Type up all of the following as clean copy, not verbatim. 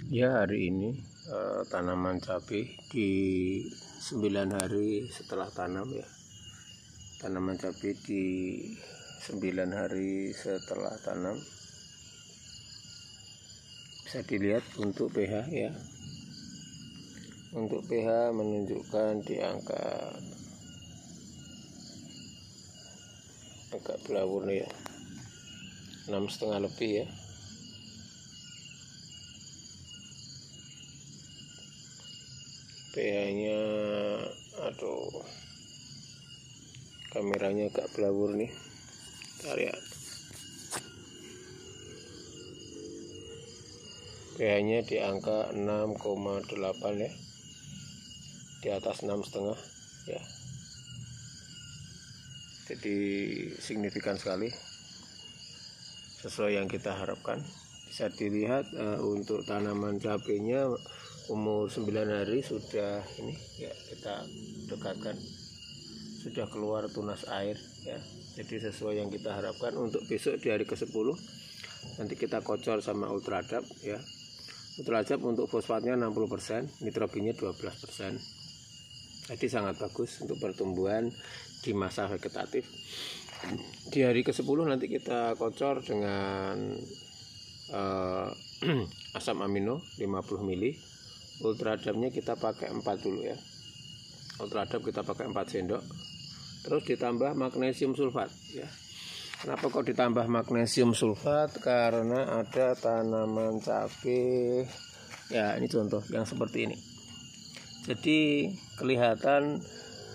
Ya, hari ini tanaman cabai di 9 hari setelah tanam ya. Tanaman cabai di 9 hari setelah tanam bisa dilihat untuk pH ya. Untuk pH menunjukkan di angka agak berlawan ya, 6,5 lebih ya. pH-nya, aduh, kameranya agak blur nih, kita lihat. pH-nya di angka 6,8 ya, di atas 6,5 ya. Jadi signifikan sekali, sesuai yang kita harapkan. Bisa dilihat untuk tanaman cabenya umur 9 hari sudah ini ya, kita dekatkan, sudah keluar tunas air ya. Jadi sesuai yang kita harapkan. Untuk besok di hari ke-10 nanti kita kocor sama Ultradap ya. Ultradap untuk fosfatnya 60%, nitrogennya 12%. Jadi sangat bagus untuk pertumbuhan di masa vegetatif. Di hari ke-10 nanti kita kocor dengan asam amino 50 ml. Ultradapnya kita pakai 4 dulu ya. Ultradap kita pakai 4 sendok. Terus ditambah magnesium sulfat ya. Kenapa kok ditambah magnesium sulfat? Karena ada tanaman cabai ya, ini contoh yang seperti ini. Jadi kelihatan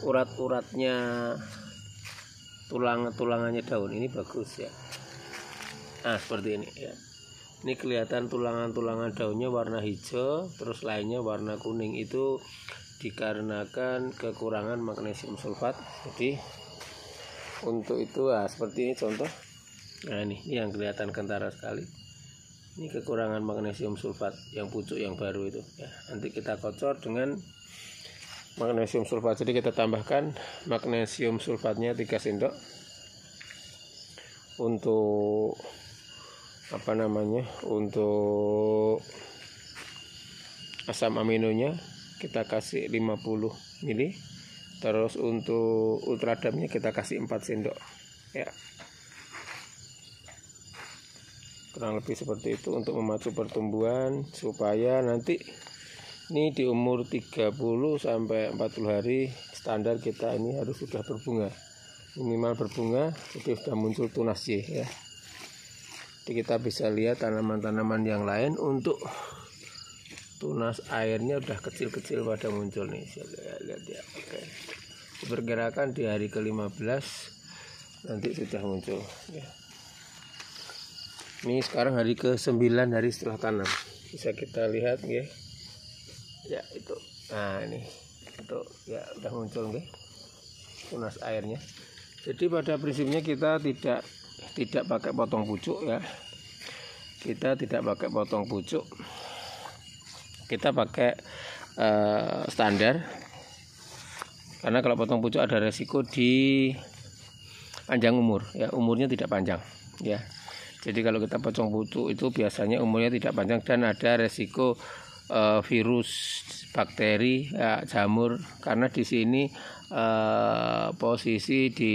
urat-uratnya, tulangannya daun ini bagus ya. Nah, seperti ini ya. Ini kelihatan tulangan daunnya warna hijau, terus lainnya warna kuning. Itu dikarenakan kekurangan magnesium sulfat. Jadi untuk itu seperti ini contoh. Nah, ini yang kelihatan kentara sekali. Ini kekurangan magnesium sulfat yang pucuk yang baru itu ya. Nanti kita kocor dengan magnesium sulfat. Jadi kita tambahkan magnesium sulfatnya 3 sendok. Untuk untuk asam aminonya kita kasih 50 ml. Terus untuk ultradapnya kita kasih 4 sendok ya. Kurang lebih seperti itu untuk memacu pertumbuhan, supaya nanti ini di umur 30 sampai 40 hari standar kita ini harus sudah berbunga. Minimal berbunga, jadi sudah muncul tunas Y ya. Jadi kita bisa lihat tanaman-tanaman yang lain untuk tunas airnya udah kecil-kecil pada muncul nih. Lihat ya. Oke. Diperkirakan di hari ke-15 nanti sudah muncul ya. Ini sekarang hari ke-9 hari setelah tanam. Bisa kita lihat ya. Ya itu. Nah, ini untuk ya udah muncul nih tunas airnya. Jadi pada prinsipnya kita tidak pakai potong pucuk ya. Kita tidak pakai potong pucuk. Kita pakai standar. Karena kalau potong pucuk ada resiko di panjang umur ya, umurnya tidak panjang ya. Jadi kalau kita potong pucuk itu biasanya umurnya tidak panjang dan ada resiko virus, bakteri, ya, jamur. Karena di sini posisi di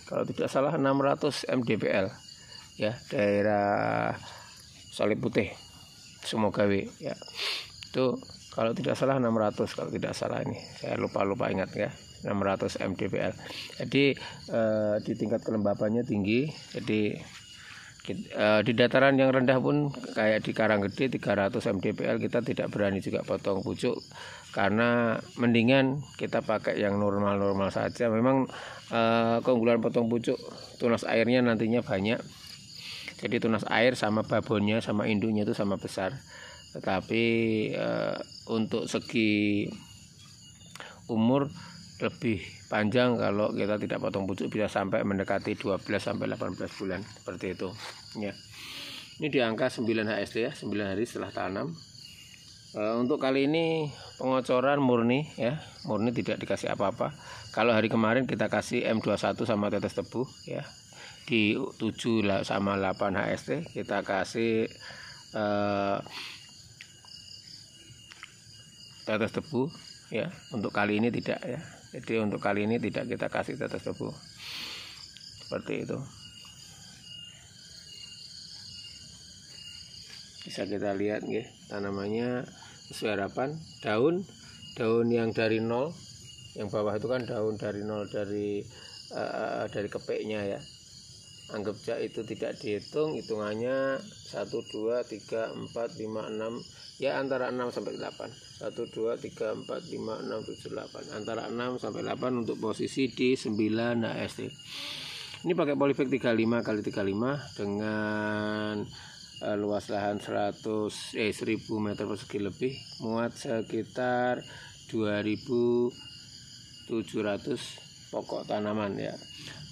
kalau tidak salah 600 mdpl ya, daerah Salib Putih Sumogawe ya. Itu kalau tidak salah 600, kalau tidak salah, ini saya lupa ingat ya, 600 mdpl. Jadi di tingkat kelembabannya tinggi. Jadi di dataran yang rendah pun kayak di Karanggede 300 mdpl kita tidak berani juga potong pucuk, karena mendingan kita pakai yang normal-normal saja. Memang keunggulan potong pucuk, tunas airnya nantinya banyak. Jadi tunas air sama babonnya sama induknya itu sama besar. Tetapi untuk segi umur lebih panjang kalau kita tidak potong pucuk, bisa sampai mendekati 12 sampai 18 bulan seperti itu ya. Ini di angka 9 HST ya, 9 hari setelah tanam. Untuk kali ini pengocoran murni ya, murni tidak dikasih apa-apa. Kalau hari kemarin kita kasih M21 sama tetes tebu ya. Di 7 sama 8 HST kita kasih tetes debu ya. Untuk kali ini tidak ya. Jadi untuk kali ini tidak kita kasih tetes debu. Seperti itu. Bisa kita lihat nggih, tanamannya sesuai harapan. Daun yang dari nol, yang bawah itu kan daun dari nol, dari kepeknya ya. Anggap saja itu tidak dihitung, hitungannya 1 2 3 4 5 6 ya, antara 6 sampai 8. 1 2 3 4 5 6 7 8. Antara 6 sampai 8 untuk posisi di 9 HST. Ini pakai polybag 35 x 35 dengan luas lahan 1000 meter persegi lebih, muat sekitar 2700 pokok tanaman ya.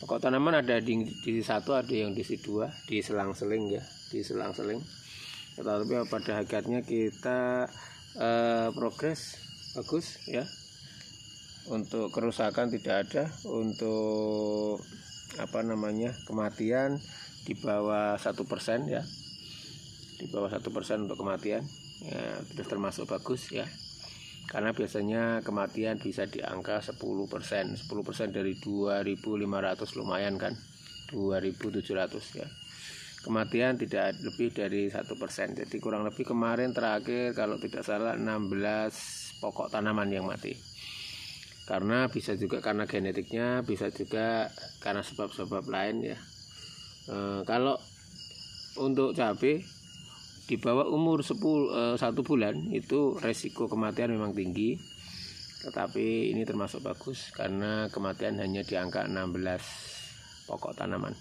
Pokok tanaman ada di satu, ada yang di dua, di selang-seling ya, di selang-seling. Tetapi pada hakikatnya kita progres bagus ya. Untuk kerusakan tidak ada, untuk kematian di bawah 1% ya. Di bawah 1% untuk kematian ya, sudah termasuk bagus ya. Karena biasanya kematian bisa di angka 10%. 10% dari 2.500 lumayan kan, 2.700 ya. Kematian tidak lebih dari 1%. Jadi kurang lebih kemarin terakhir kalau tidak salah 16 pokok tanaman yang mati. Karena bisa juga karena genetiknya, bisa juga karena sebab-sebab lain ya. Kalau untuk cabai di bawah umur 1 bulan itu resiko kematian memang tinggi, tetapi ini termasuk bagus karena kematian hanya di angka 16 pokok tanaman.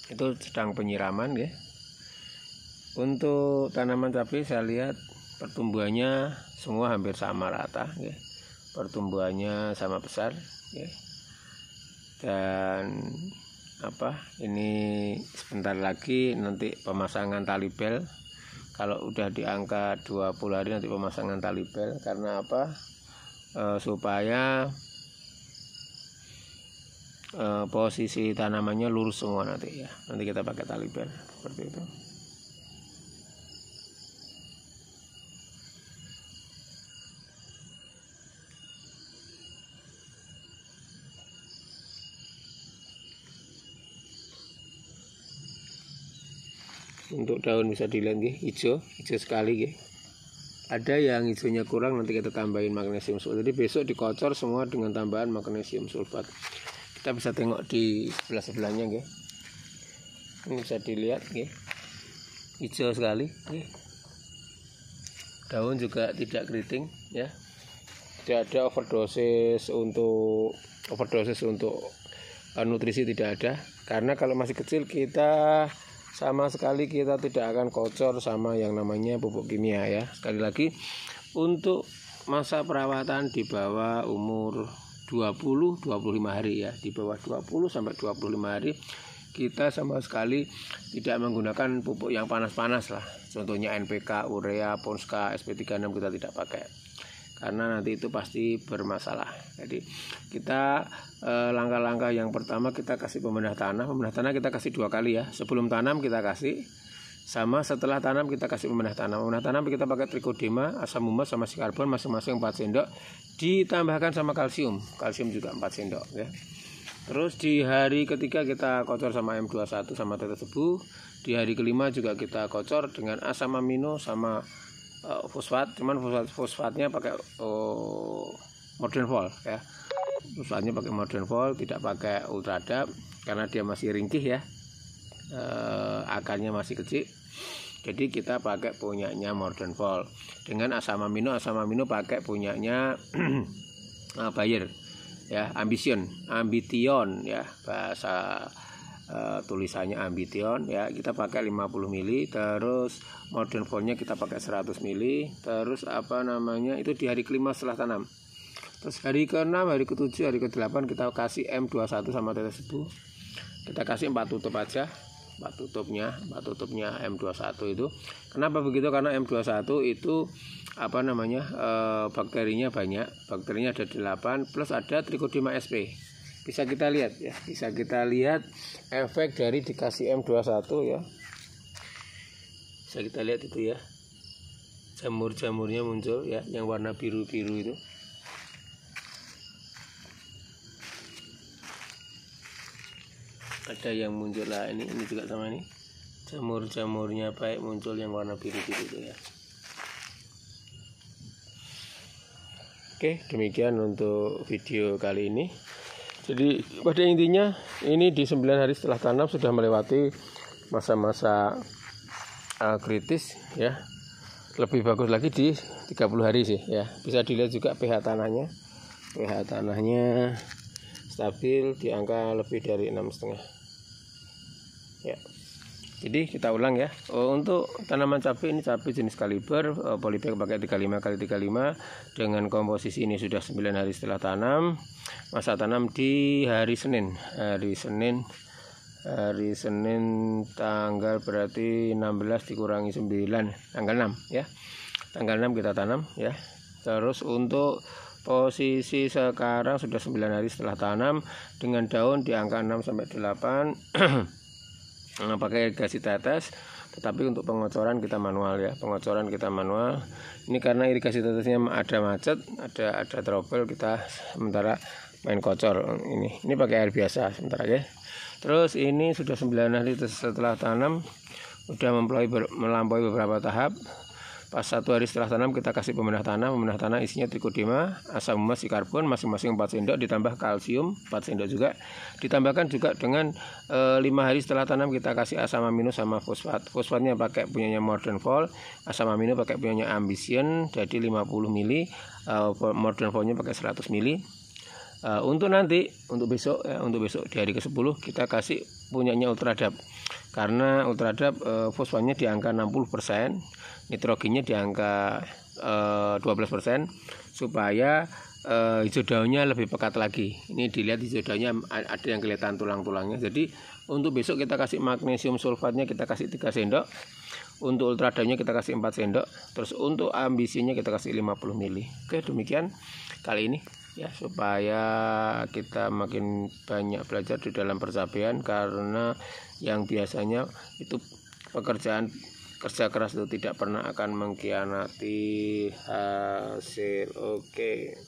Itu sedang penyiraman ya. Untuk tanaman cabai saya lihat pertumbuhannya semua hampir sama rata ya. Pertumbuhannya sama besar ya. Dan ini sebentar lagi nanti pemasangan tali bel. Kalau udah di angka 20 hari nanti pemasangan tali bel. Karena supaya posisi tanamannya lurus semua nanti ya. Nanti kita pakai tali bel seperti itu. Untuk daun bisa dilihat hijau sekali. Ada yang hijaunya kurang, nanti kita tambahin magnesium sulfat. Jadi besok dikocor semua dengan tambahan magnesium sulfat. Kita bisa tengok di sebelah-sebelahnya Ini bisa dilihat hijau sekali Daun juga tidak keriting ya. Tidak ada overdosis untuk nutrisi, tidak ada. Karena kalau masih kecil kita sama sekali kita tidak akan kocor sama yang namanya pupuk kimia ya. Sekali lagi, untuk masa perawatan di bawah umur 20-25 hari ya, di bawah 20 sampai 25 hari kita sama sekali tidak menggunakan pupuk yang panas-panas lah. Contohnya NPK, urea, Ponska, SP36 kita tidak pakai. Karena nanti itu pasti bermasalah. Jadi kita langkah-langkah yang pertama kita kasih pembedah tanah. Pembedah tanah kita kasih 2 kali ya. Sebelum tanam kita kasih, sama setelah tanam kita kasih pembedah tanah. Pembedah tanam kita pakai trichodema, asam humus sama sikarbon masing-masing 4 sendok. Ditambahkan sama kalsium juga 4 sendok ya. Terus di hari ketiga kita kocor sama M21 sama tetes debu. Di hari kelima juga kita kocor dengan asam amino sama fosfat, cuman fosfatnya pakai modern vol ya. Fosfatnya pakai modern vol, tidak pakai ultradap karena dia masih ringkih ya, akarnya masih kecil. Jadi kita pakai punyanya modern vol. Dengan asam amino pakai punyanya Bayer ya, Ambition ya, bahasa tulisannya Ambition ya. Kita pakai 50 ml, terus modern volnya kita pakai 100 ml, terus itu di hari kelima setelah tanam. Terus hari ke-6, hari ke-7, hari ke-8 kita kasih M21 sama tetes debu. Kita kasih 4 tutup aja, 4 tutupnya M21 itu. Kenapa begitu? Karena M21 itu bakterinya banyak, bakterinya ada 8 plus ada trichodema sp. Bisa kita lihat ya, bisa kita lihat efek dari dikasih M21 ya. Bisa kita lihat itu ya. jamur-jamurnya muncul ya, yang warna biru-biru itu. Ada yang muncul lah, ini juga sama nih, jamur-jamurnya baik muncul yang warna biru-biru itu ya. Oke, demikian untuk video kali ini. Jadi pada intinya ini di 9 hari setelah tanam sudah melewati masa-masa kritis ya. Lebih bagus lagi di 30 hari sih ya. Bisa dilihat juga pH tanahnya. pH tanahnya stabil di angka lebih dari 6,5 ya. Jadi kita ulang ya. Untuk tanaman cabai ini cabai jenis kaliber, polybag pakai 35x35 dengan komposisi ini sudah 9 hari setelah tanam. Masa tanam di hari Senin tanggal berarti 16 dikurangi 9, tanggal 6 ya. Tanggal 6 kita tanam ya. Terus untuk posisi sekarang sudah 9 hari setelah tanam dengan daun di angka 6 sampai 8. Pakai irigasi tetes, tetapi untuk pengocoran kita manual ya. Ini karena irigasi tetesnya ada macet, ada trouble, kita sementara main kocor. Ini pakai air biasa sementara ya. Terus ini sudah 9 hari setelah tanam, udah melampaui beberapa tahap. Pas 1 hari setelah tanam kita kasih pemenah tanah isinya trichodema, asam humus, karbon masing-masing 4 sendok, ditambah kalsium 4 sendok juga. Ditambahkan juga dengan 5 hari setelah tanam kita kasih asam amino sama fosfat. Fosfatnya pakai punyanya Modern Vol, asam amino pakai punyanya Ambition, jadi 50 mili, Modern Volnya pakai 100 mili. Untuk besok di hari ke-10 kita kasih punyanya Ultradap. Karena Ultradap fosfatnya di angka 60%, nitrogennya di angka 12%, supaya hijau daunnya lebih pekat lagi. Ini dilihat hijau daunnya ada yang kelihatan tulang-tulangnya. Jadi untuk besok kita kasih magnesium sulfatnya kita kasih 3 sendok. Untuk Ultradapnya kita kasih 4 sendok. Terus untuk ambisinya kita kasih 50 mili. Oke, demikian kali ini ya, supaya kita makin banyak belajar di dalam percapaian, karena yang biasanya itu kerja keras itu tidak pernah akan mengkhianati hasil. Oke.